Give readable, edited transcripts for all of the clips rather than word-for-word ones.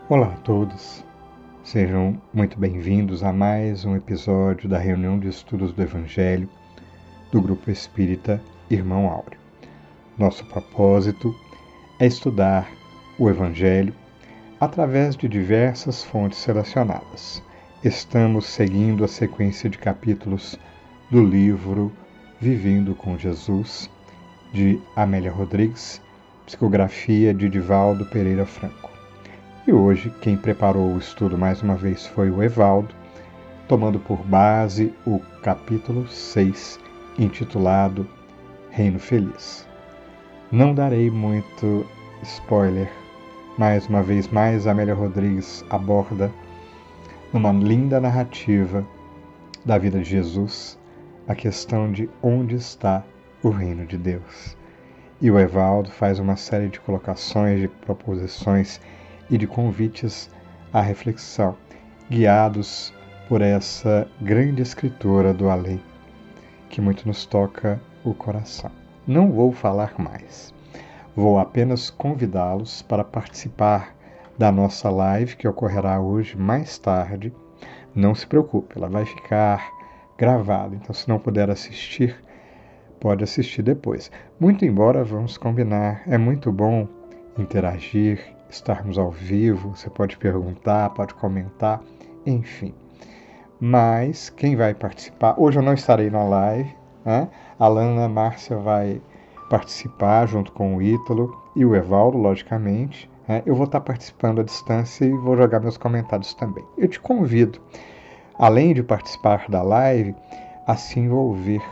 Olá a todos, sejam muito bem-vindos a mais um episódio da reunião de estudos do Evangelho do Grupo Espírita Irmão Áureo. Nosso propósito é estudar o Evangelho através de diversas fontes selecionadas. Estamos seguindo a sequência de capítulos do livro Vivendo com Jesus, de Amélia Rodrigues, psicografia de Divaldo Pereira Franco. E hoje quem preparou o estudo mais uma vez foi o Evaldo, tomando por base o capítulo 6, intitulado Reino Feliz. Não darei muito spoiler, mais uma vez mais Amélia Rodrigues aborda numa linda narrativa da vida de Jesus a questão de onde está o reino de Deus. E o Evaldo faz uma série de colocações, de proposições e de convites à reflexão, guiados por essa grande escritora do além, que muito nos toca o coração. Não vou falar mais, vou apenas convidá-los para participar da nossa live, que ocorrerá hoje mais tarde. Não se preocupe, ela vai ficar gravada, então se não puder assistir, pode assistir depois. Muito embora, vamos combinar, é muito bom interagir, estarmos ao vivo, você pode perguntar, pode comentar, enfim. Mas quem vai participar, hoje eu não estarei na live, né? A Lana Márcia vai participar junto com o Ítalo e o Evaldo, logicamente. Né? Eu vou estar participando à distância e vou jogar meus comentários também. Eu te convido, além de participar da live, a se envolver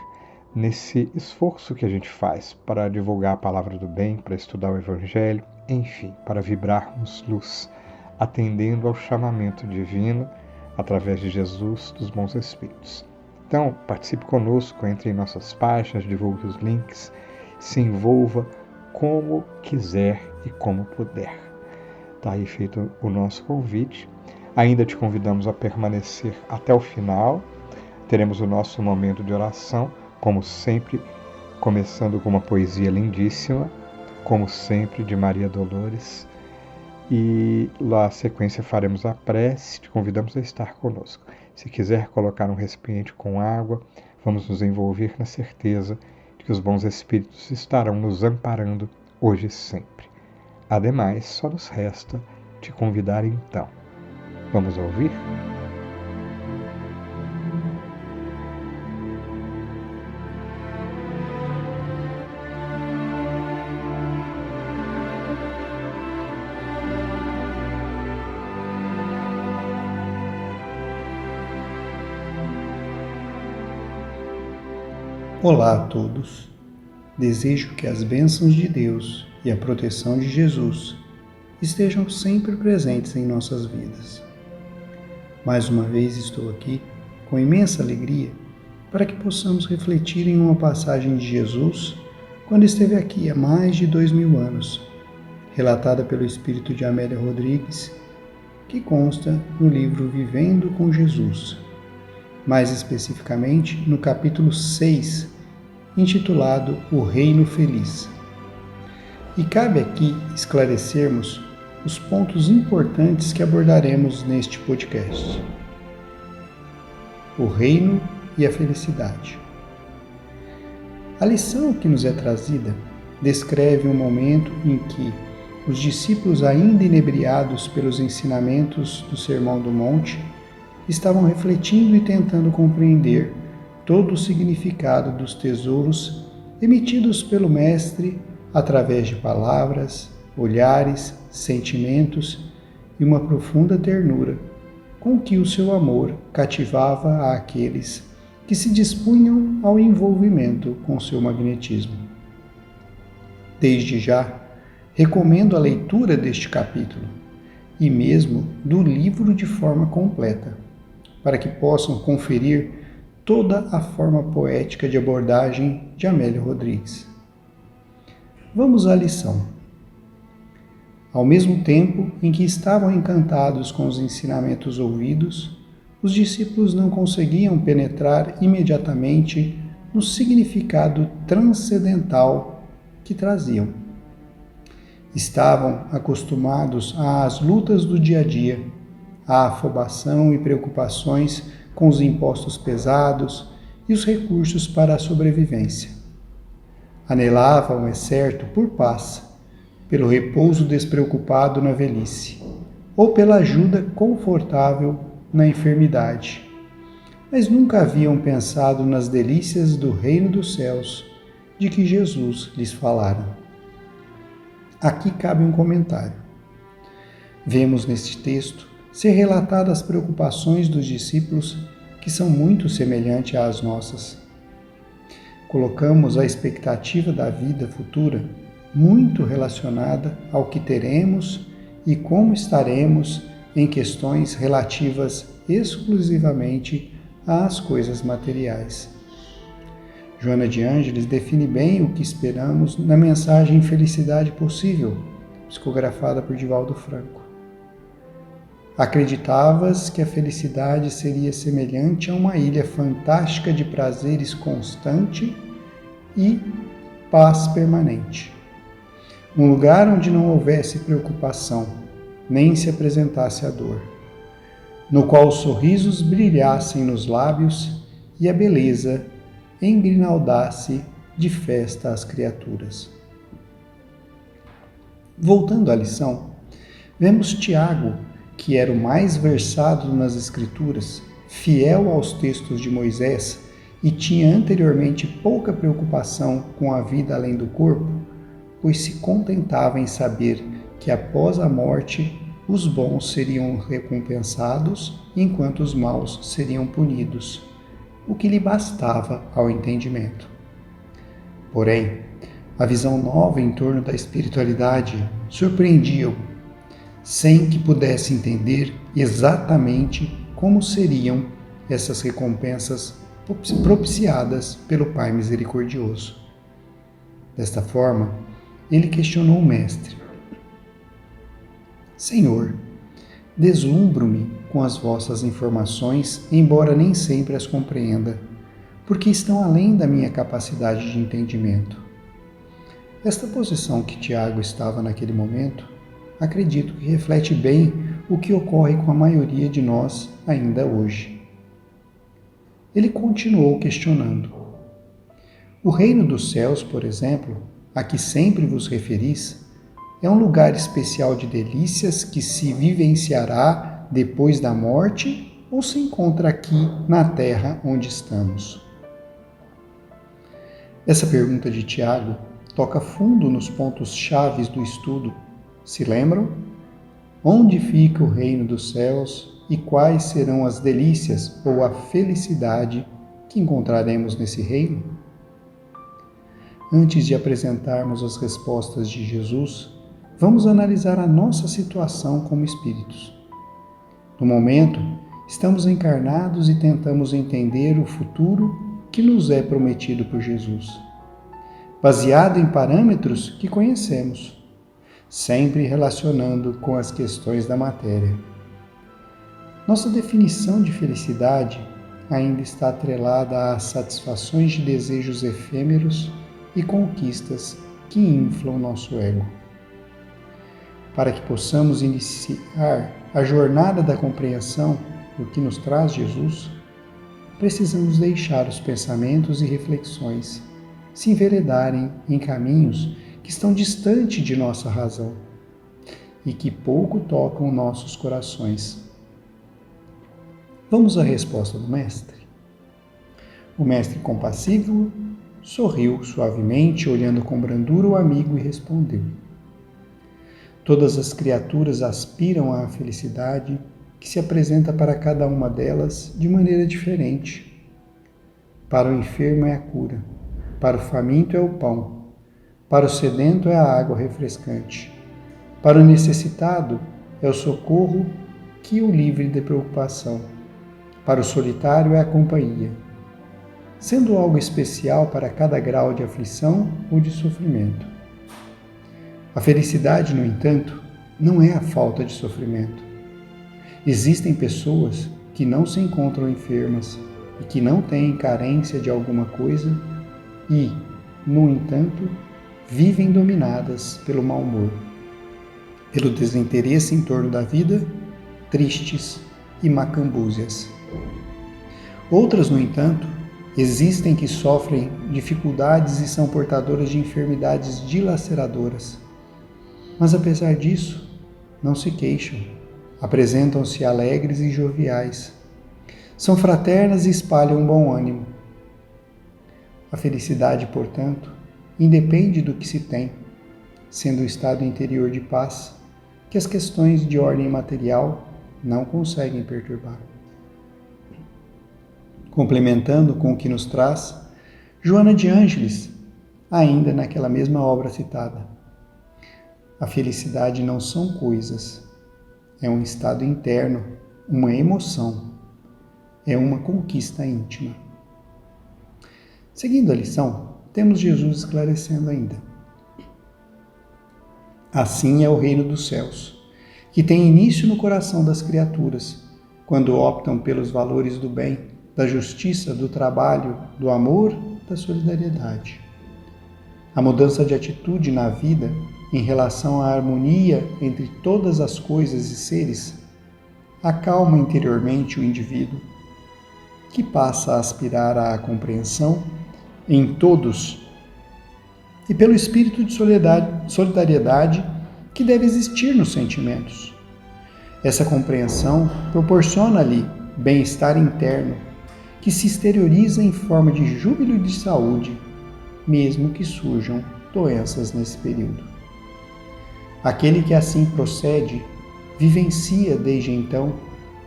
nesse esforço que a gente faz para divulgar a palavra do bem, para estudar o Evangelho, enfim, para vibrarmos luz, atendendo ao chamamento divino através de Jesus, dos bons espíritos. Então, participe conosco, entre em nossas páginas, divulgue os links, se envolva como quiser e como puder. Está aí feito o nosso convite. Ainda te convidamos a permanecer até o final. Teremos o nosso momento de oração, como sempre, começando com uma poesia lindíssima, como sempre, de Maria Dolores. E lá na sequência faremos a prece, te convidamos a estar conosco. Se quiser colocar um recipiente com água, vamos nos envolver na certeza de que os bons espíritos estarão nos amparando hoje e sempre. Ademais, só nos resta te convidar então. Vamos ouvir? Olá a todos. Desejo que as bênçãos de Deus e a proteção de Jesus estejam sempre presentes em nossas vidas. Mais uma vez estou aqui com imensa alegria para que possamos refletir em uma passagem de Jesus quando esteve aqui há mais de 2000 anos, relatada pelo espírito de Amélia Rodrigues, que consta no livro Vivendo com Jesus, mais especificamente no capítulo 6, intitulado O Reino Feliz. E cabe aqui esclarecermos os pontos importantes que abordaremos neste podcast. O reino e a felicidade. A lição que nos é trazida descreve um momento em que os discípulos, ainda inebriados pelos ensinamentos do Sermão do Monte, estavam refletindo e tentando compreender todo o significado dos tesouros emitidos pelo Mestre através de palavras, olhares, sentimentos e uma profunda ternura, com que o seu amor cativava àqueles que se dispunham ao envolvimento com seu magnetismo. Desde já, recomendo a leitura deste capítulo e mesmo do livro de forma completa, para que possam conferir toda a forma poética de abordagem de Amélia Rodrigues. Vamos à lição. Ao mesmo tempo em que estavam encantados com os ensinamentos ouvidos, os discípulos não conseguiam penetrar imediatamente no significado transcendental que traziam. Estavam acostumados às lutas do dia a dia, à afobação e preocupações com os impostos pesados e os recursos para a sobrevivência. Anelavam, é certo, por paz, pelo repouso despreocupado na velhice, ou pela ajuda confortável na enfermidade, mas nunca haviam pensado nas delícias do reino dos céus de que Jesus lhes falara. Aqui cabe um comentário. Vemos neste texto ser relatadas as preocupações dos discípulos que são muito semelhantes às nossas. Colocamos a expectativa da vida futura muito relacionada ao que teremos e como estaremos em questões relativas exclusivamente às coisas materiais. Joana de Ângeles define bem o que esperamos na mensagem Felicidade Possível, psicografada por Divaldo Franco. Acreditavas que a felicidade seria semelhante a uma ilha fantástica de prazeres constante e paz permanente. Um lugar onde não houvesse preocupação, nem se apresentasse a dor, no qual os sorrisos brilhassem nos lábios e a beleza engrinaldasse de festa às criaturas. Voltando à lição, vemos Tiago, que era o mais versado nas Escrituras, fiel aos textos de Moisés e tinha anteriormente pouca preocupação com a vida além do corpo, pois se contentava em saber que após a morte os bons seriam recompensados, enquanto os maus seriam punidos, o que lhe bastava ao entendimento. Porém, a visão nova em torno da espiritualidade surpreendia-o, sem que pudesse entender exatamente como seriam essas recompensas propiciadas pelo Pai Misericordioso. Desta forma, ele questionou o Mestre: Senhor, deslumbro-me com as vossas informações, embora nem sempre as compreenda, porque estão além da minha capacidade de entendimento. Esta posição que Tiago estava naquele momento, acredito que reflete bem o que ocorre com a maioria de nós ainda hoje. Ele continuou questionando: O reino dos céus, por exemplo, a que sempre vos referis, é um lugar especial de delícias que se vivenciará depois da morte ou se encontra aqui na terra onde estamos? Essa pergunta de Tiago toca fundo nos pontos chaves do estudo. Se lembram? Onde fica o reino dos céus e quais serão as delícias ou a felicidade que encontraremos nesse reino? Antes de apresentarmos as respostas de Jesus, vamos analisar a nossa situação como espíritos. No momento, estamos encarnados e tentamos entender o futuro que nos é prometido por Jesus, baseado em parâmetros que conhecemos, sempre relacionando com as questões da matéria. Nossa definição de felicidade ainda está atrelada às satisfações de desejos efêmeros e conquistas que inflam nosso ego. Para que possamos iniciar a jornada da compreensão do que nos traz Jesus, precisamos deixar os pensamentos e reflexões se enveredarem em caminhos que estão distante de nossa razão e que pouco tocam nossos corações. Vamos à resposta do Mestre. O Mestre compassivo sorriu suavemente, olhando com brandura o amigo e respondeu: Todas as criaturas aspiram à felicidade que se apresenta para cada uma delas de maneira diferente. Para o enfermo é a cura, para o faminto é o pão, para o sedento é a água refrescante, para o necessitado é o socorro que o livre de preocupação, para o solitário é a companhia, sendo algo especial para cada grau de aflição ou de sofrimento. A felicidade, no entanto, não é a falta de sofrimento. Existem pessoas que não se encontram enfermas e que não têm carência de alguma coisa e, no entanto, vivem dominadas pelo mau humor, pelo desinteresse em torno da vida, tristes e macambúzias. Outras, no entanto, existem que sofrem dificuldades e são portadoras de enfermidades dilaceradoras. Mas apesar disso, não se queixam, apresentam-se alegres e joviais. São fraternas e espalham bom ânimo. A felicidade, portanto, independe do que se tem, sendo o estado interior de paz que as questões de ordem material não conseguem perturbar. Complementando com o que nos traz Joana de Ângeles, ainda naquela mesma obra citada. A felicidade não são coisas, é um estado interno, uma emoção, é uma conquista íntima. Seguindo a lição, temos Jesus esclarecendo ainda. Assim é o reino dos céus, que tem início no coração das criaturas, quando optam pelos valores do bem, da justiça, do trabalho, do amor, da solidariedade. A mudança de atitude na vida em relação à harmonia entre todas as coisas e seres acalma interiormente o indivíduo, que passa a aspirar à compreensão em todos e pelo espírito de solidariedade que deve existir nos sentimentos. Essa compreensão proporciona-lhe bem-estar interno, que se exterioriza em forma de júbilo e de saúde, mesmo que surjam doenças nesse período. Aquele que assim procede, vivencia desde então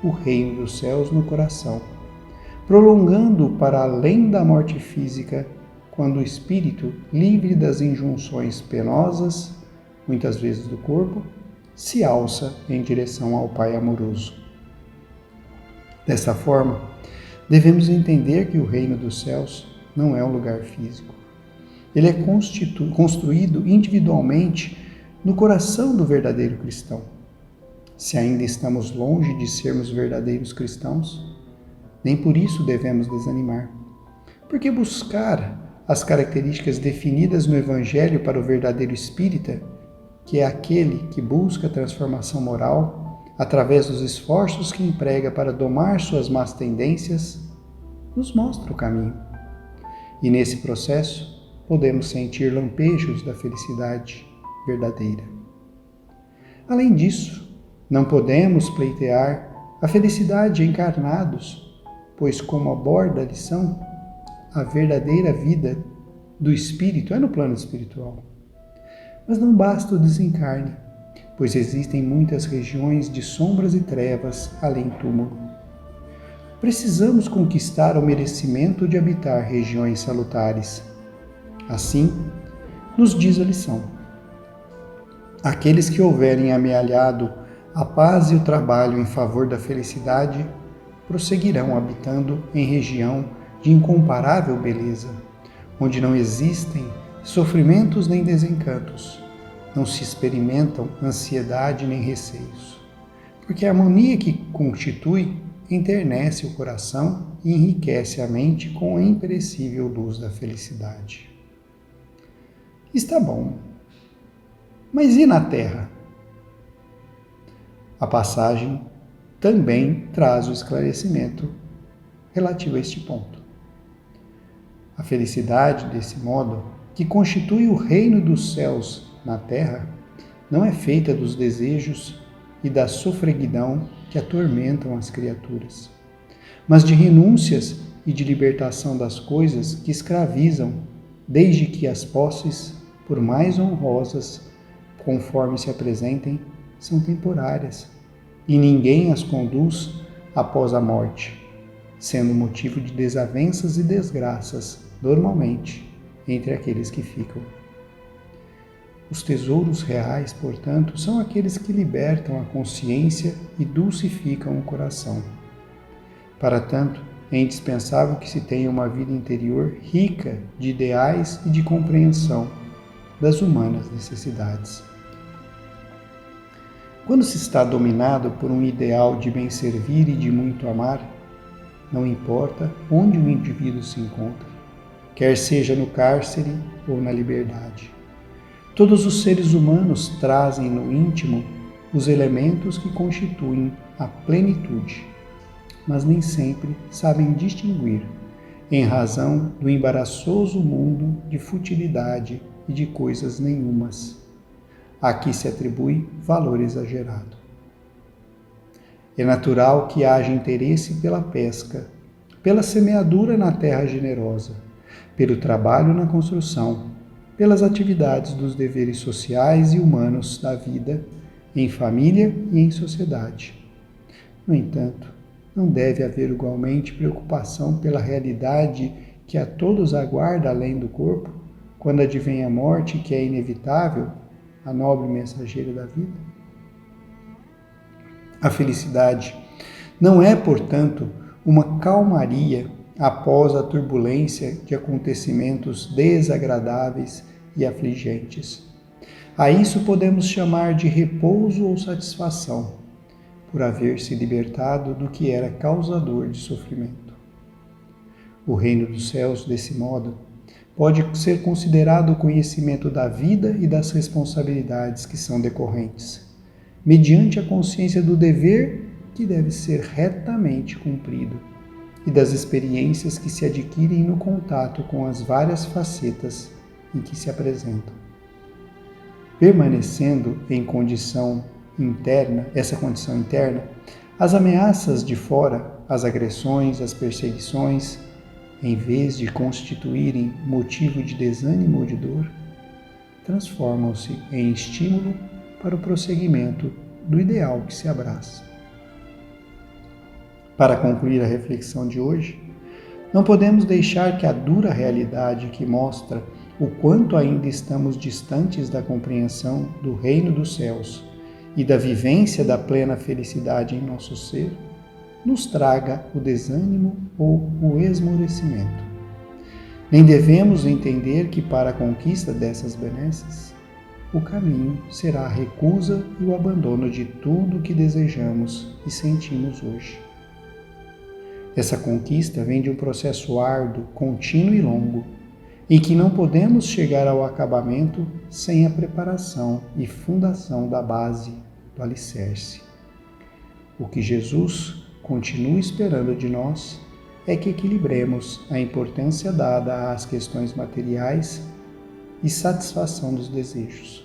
o reino dos céus no coração, prolongando para além da morte física, quando o espírito, livre das injunções penosas, muitas vezes do corpo, se alça em direção ao Pai amoroso. Dessa forma, devemos entender que o reino dos céus não é um lugar físico. Ele é construído individualmente no coração do verdadeiro cristão. Se ainda estamos longe de sermos verdadeiros cristãos, nem por isso devemos desanimar. Porque buscar as características definidas no Evangelho para o verdadeiro espírita, que é aquele que busca a transformação moral através dos esforços que emprega para domar suas más tendências, nos mostra o caminho. E nesse processo, podemos sentir lampejos da felicidade verdadeira. Além disso, não podemos pleitear a felicidade encarnados, pois, como aborda a lição, a verdadeira vida do espírito é no plano espiritual. Mas não basta o desencarne, pois existem muitas regiões de sombras e trevas além túmulo. Precisamos conquistar o merecimento de habitar regiões salutares. Assim, nos diz a lição. Aqueles que houverem amealhado a paz e o trabalho em favor da felicidade, prosseguirão habitando em região de incomparável beleza, onde não existem sofrimentos nem desencantos, não se experimentam ansiedade nem receios, porque a harmonia que constitui enternece o coração e enriquece a mente com a imperecível luz da felicidade. Está bom, mas e na Terra? A passagem também traz o esclarecimento relativo a este ponto. A felicidade, desse modo, que constitui o reino dos céus na terra, não é feita dos desejos e da sofreguidão que atormentam as criaturas, mas de renúncias e de libertação das coisas que escravizam, desde que as posses, por mais honrosas, conforme se apresentem, são temporárias, e ninguém as conduz após a morte, sendo motivo de desavenças e desgraças, normalmente, entre aqueles que ficam. Os tesouros reais, portanto, são aqueles que libertam a consciência e dulcificam o coração. Para tanto, é indispensável que se tenha uma vida interior rica de ideais e de compreensão das humanas necessidades. Quando se está dominado por um ideal de bem servir e de muito amar, não importa onde o indivíduo se encontra, quer seja no cárcere ou na liberdade. Todos os seres humanos trazem no íntimo os elementos que constituem a plenitude, mas nem sempre sabem distinguir, em razão do embaraçoso mundo de futilidade e de coisas nenhumas. Aqui se atribui valor exagerado. É natural que haja interesse pela pesca, pela semeadura na terra generosa, pelo trabalho na construção, pelas atividades dos deveres sociais e humanos da vida, em família e em sociedade. No entanto, não deve haver igualmente preocupação pela realidade que a todos aguarda além do corpo, quando advém a morte que é inevitável, a nobre mensageira da vida? A felicidade não é, portanto, uma calmaria após a turbulência de acontecimentos desagradáveis e afligentes. A isso podemos chamar de repouso ou satisfação, por haver se libertado do que era causador de sofrimento. O reino dos céus, desse modo, pode ser considerado o conhecimento da vida e das responsabilidades que são decorrentes, mediante a consciência do dever que deve ser retamente cumprido e das experiências que se adquirem no contato com as várias facetas em que se apresentam. Permanecendo em essa condição interna, as ameaças de fora, as agressões, as perseguições, em vez de constituírem motivo de desânimo ou de dor, transformam-se em estímulo para o prosseguimento do ideal que se abraça. Para concluir a reflexão de hoje, não podemos deixar que a dura realidade que mostra o quanto ainda estamos distantes da compreensão do reino dos céus e da vivência da plena felicidade em nosso ser, nos traga o desânimo ou o esmorecimento. Nem devemos entender que para a conquista dessas benesses, o caminho será a recusa e o abandono de tudo o que desejamos e sentimos hoje. Essa conquista vem de um processo árduo, contínuo e longo, em que não podemos chegar ao acabamento sem a preparação e fundação da base, do alicerce. O que Jesus continua esperando de nós é que equilibremos a importância dada às questões materiais e satisfação dos desejos,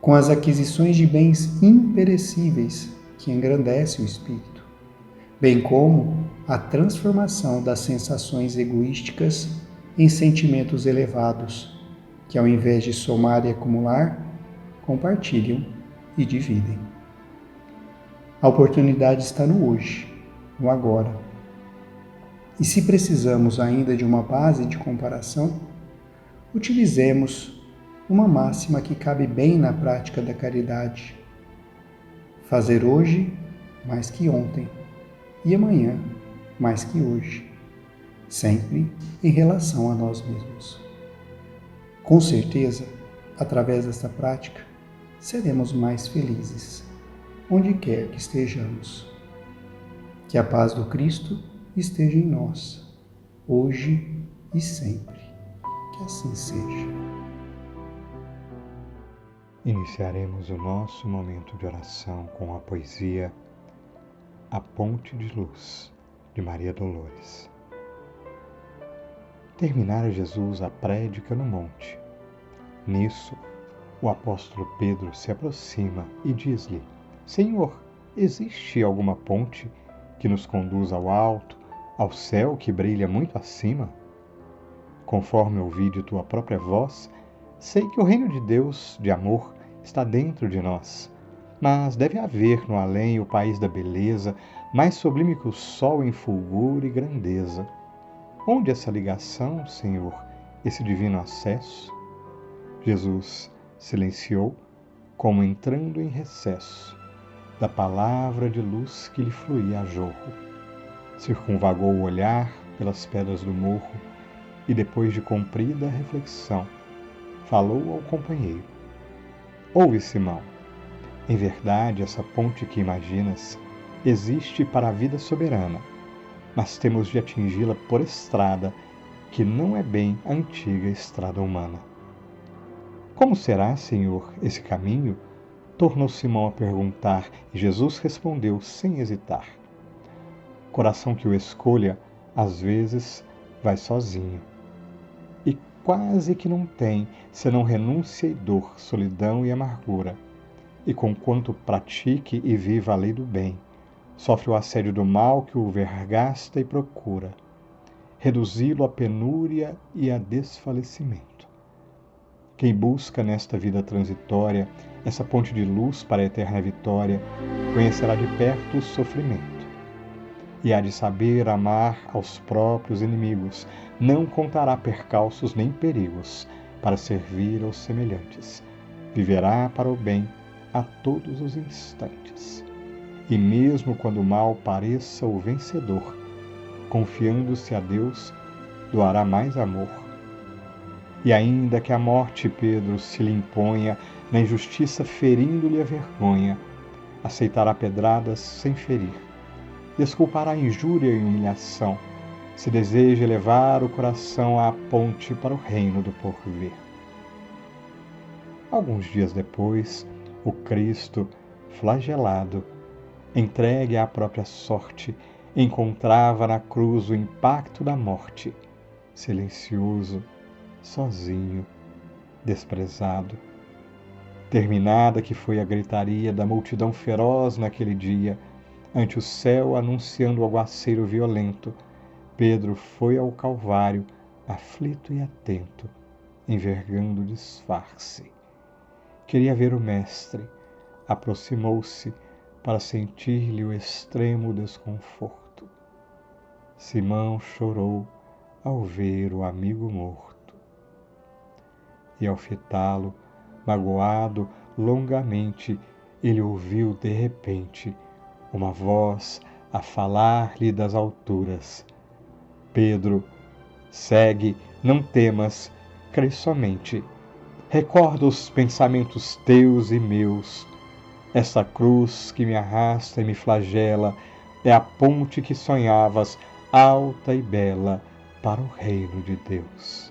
com as aquisições de bens imperecíveis que engrandecem o espírito, bem como a transformação das sensações egoísticas em sentimentos elevados, que ao invés de somar e acumular, compartilham e dividem. A oportunidade está no hoje, no agora. E se precisamos ainda de uma base de comparação, utilizemos uma máxima que cabe bem na prática da caridade: fazer hoje mais que ontem e amanhã mais que hoje, sempre em relação a nós mesmos. Com certeza, através desta prática, seremos mais felizes, onde quer que estejamos. Que a paz do Cristo esteja em nós, hoje e sempre. Que assim seja. Iniciaremos o nosso momento de oração com a poesia A Ponte de Luz, de Maria Dolores. Terminara Jesus a prédica no monte. Nisso, o apóstolo Pedro se aproxima e diz-lhe: Senhor, existe alguma ponte que nos conduz ao alto, ao céu que brilha muito acima? Conforme ouvi de tua própria voz, sei que o reino de Deus, de amor, está dentro de nós. Mas deve haver no além o país da beleza, mais sublime que o sol em fulgor e grandeza. Onde essa ligação, Senhor, esse divino acesso? Jesus silenciou, como entrando em recesso, da palavra de luz que lhe fluía a jorro. Circunvagou o olhar pelas pedras do morro e, depois de comprida reflexão, falou ao companheiro: Ouve, Simão, em verdade essa ponte que imaginas existe para a vida soberana, mas temos de atingi-la por estrada que não é bem a antiga estrada humana. Como será, Senhor, esse caminho? Tornou Simão a perguntar, e Jesus respondeu sem hesitar. Coração que o escolha, às vezes, vai sozinho. E quase que não tem, senão renúncia e dor, solidão e amargura. E conquanto pratique e viva a lei do bem, sofre o assédio do mal que o vergasta e procura, reduzi-lo à penúria e a desfalecimento. Quem busca nesta vida transitória essa ponte de luz para a eterna vitória, conhecerá de perto o sofrimento. E há de saber amar aos próprios inimigos, não contará percalços nem perigos para servir aos semelhantes. Viverá para o bem a todos os instantes. E mesmo quando o mal pareça o vencedor, confiando-se a Deus, doará mais amor. E ainda que a morte, Pedro, se lhe imponha, na injustiça ferindo-lhe a vergonha, aceitará pedradas sem ferir. Desculpará a injúria e humilhação, se deseja elevar o coração à ponte para o reino do porvir. Alguns dias depois, o Cristo, flagelado, entregue à própria sorte, encontrava na cruz o impacto da morte, silencioso, sozinho, desprezado. Terminada que foi a gritaria da multidão feroz naquele dia, ante o céu anunciando o aguaceiro violento, Pedro foi ao Calvário, aflito e atento, envergando o disfarce. Queria ver o Mestre, aproximou-se para sentir-lhe o extremo desconforto. Simão chorou ao ver o amigo morto. E ao fitá-lo, magoado longamente, ele ouviu de repente uma voz a falar-lhe das alturas: Pedro, segue, não temas, crê somente. Recorda os pensamentos teus e meus. Essa cruz que me arrasta e me flagela é a ponte que sonhavas, alta e bela, para o reino de Deus.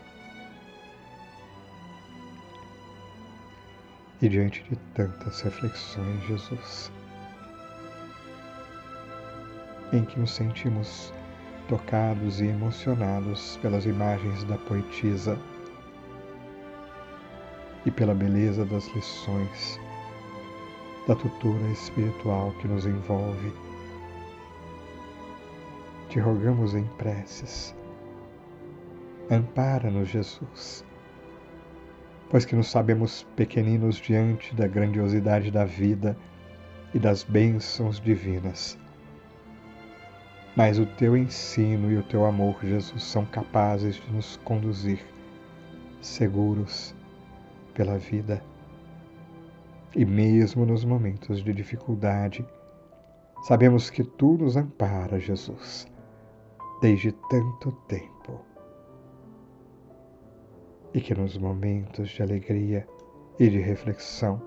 E diante de tantas reflexões, Jesus, em que nos sentimos tocados e emocionados pelas imagens da poetisa e pela beleza das lições da tutora espiritual que nos envolve, te rogamos em preces, ampara-nos, Jesus, pois que nos sabemos pequeninos diante da grandiosidade da vida e das bênçãos divinas. Mas o teu ensino e o teu amor, Jesus, são capazes de nos conduzir seguros pela vida. E mesmo nos momentos de dificuldade, sabemos que tu nos ampara, Jesus, desde tanto tempo. E que nos momentos de alegria e de reflexão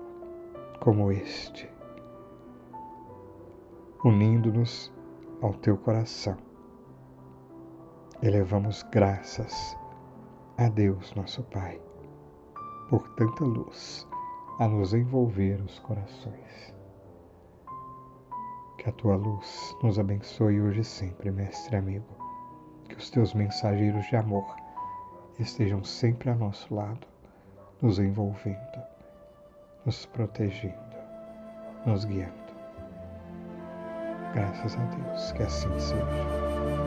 como este, unindo-nos ao teu coração, elevamos graças a Deus, nosso Pai, por tanta luz a nos envolver os corações. Que a tua luz nos abençoe hoje e sempre, Mestre amigo. Que os teus mensageiros de amor estejam sempre a nosso lado, nos envolvendo, nos protegendo, nos guiando. Graças a Deus, que assim seja.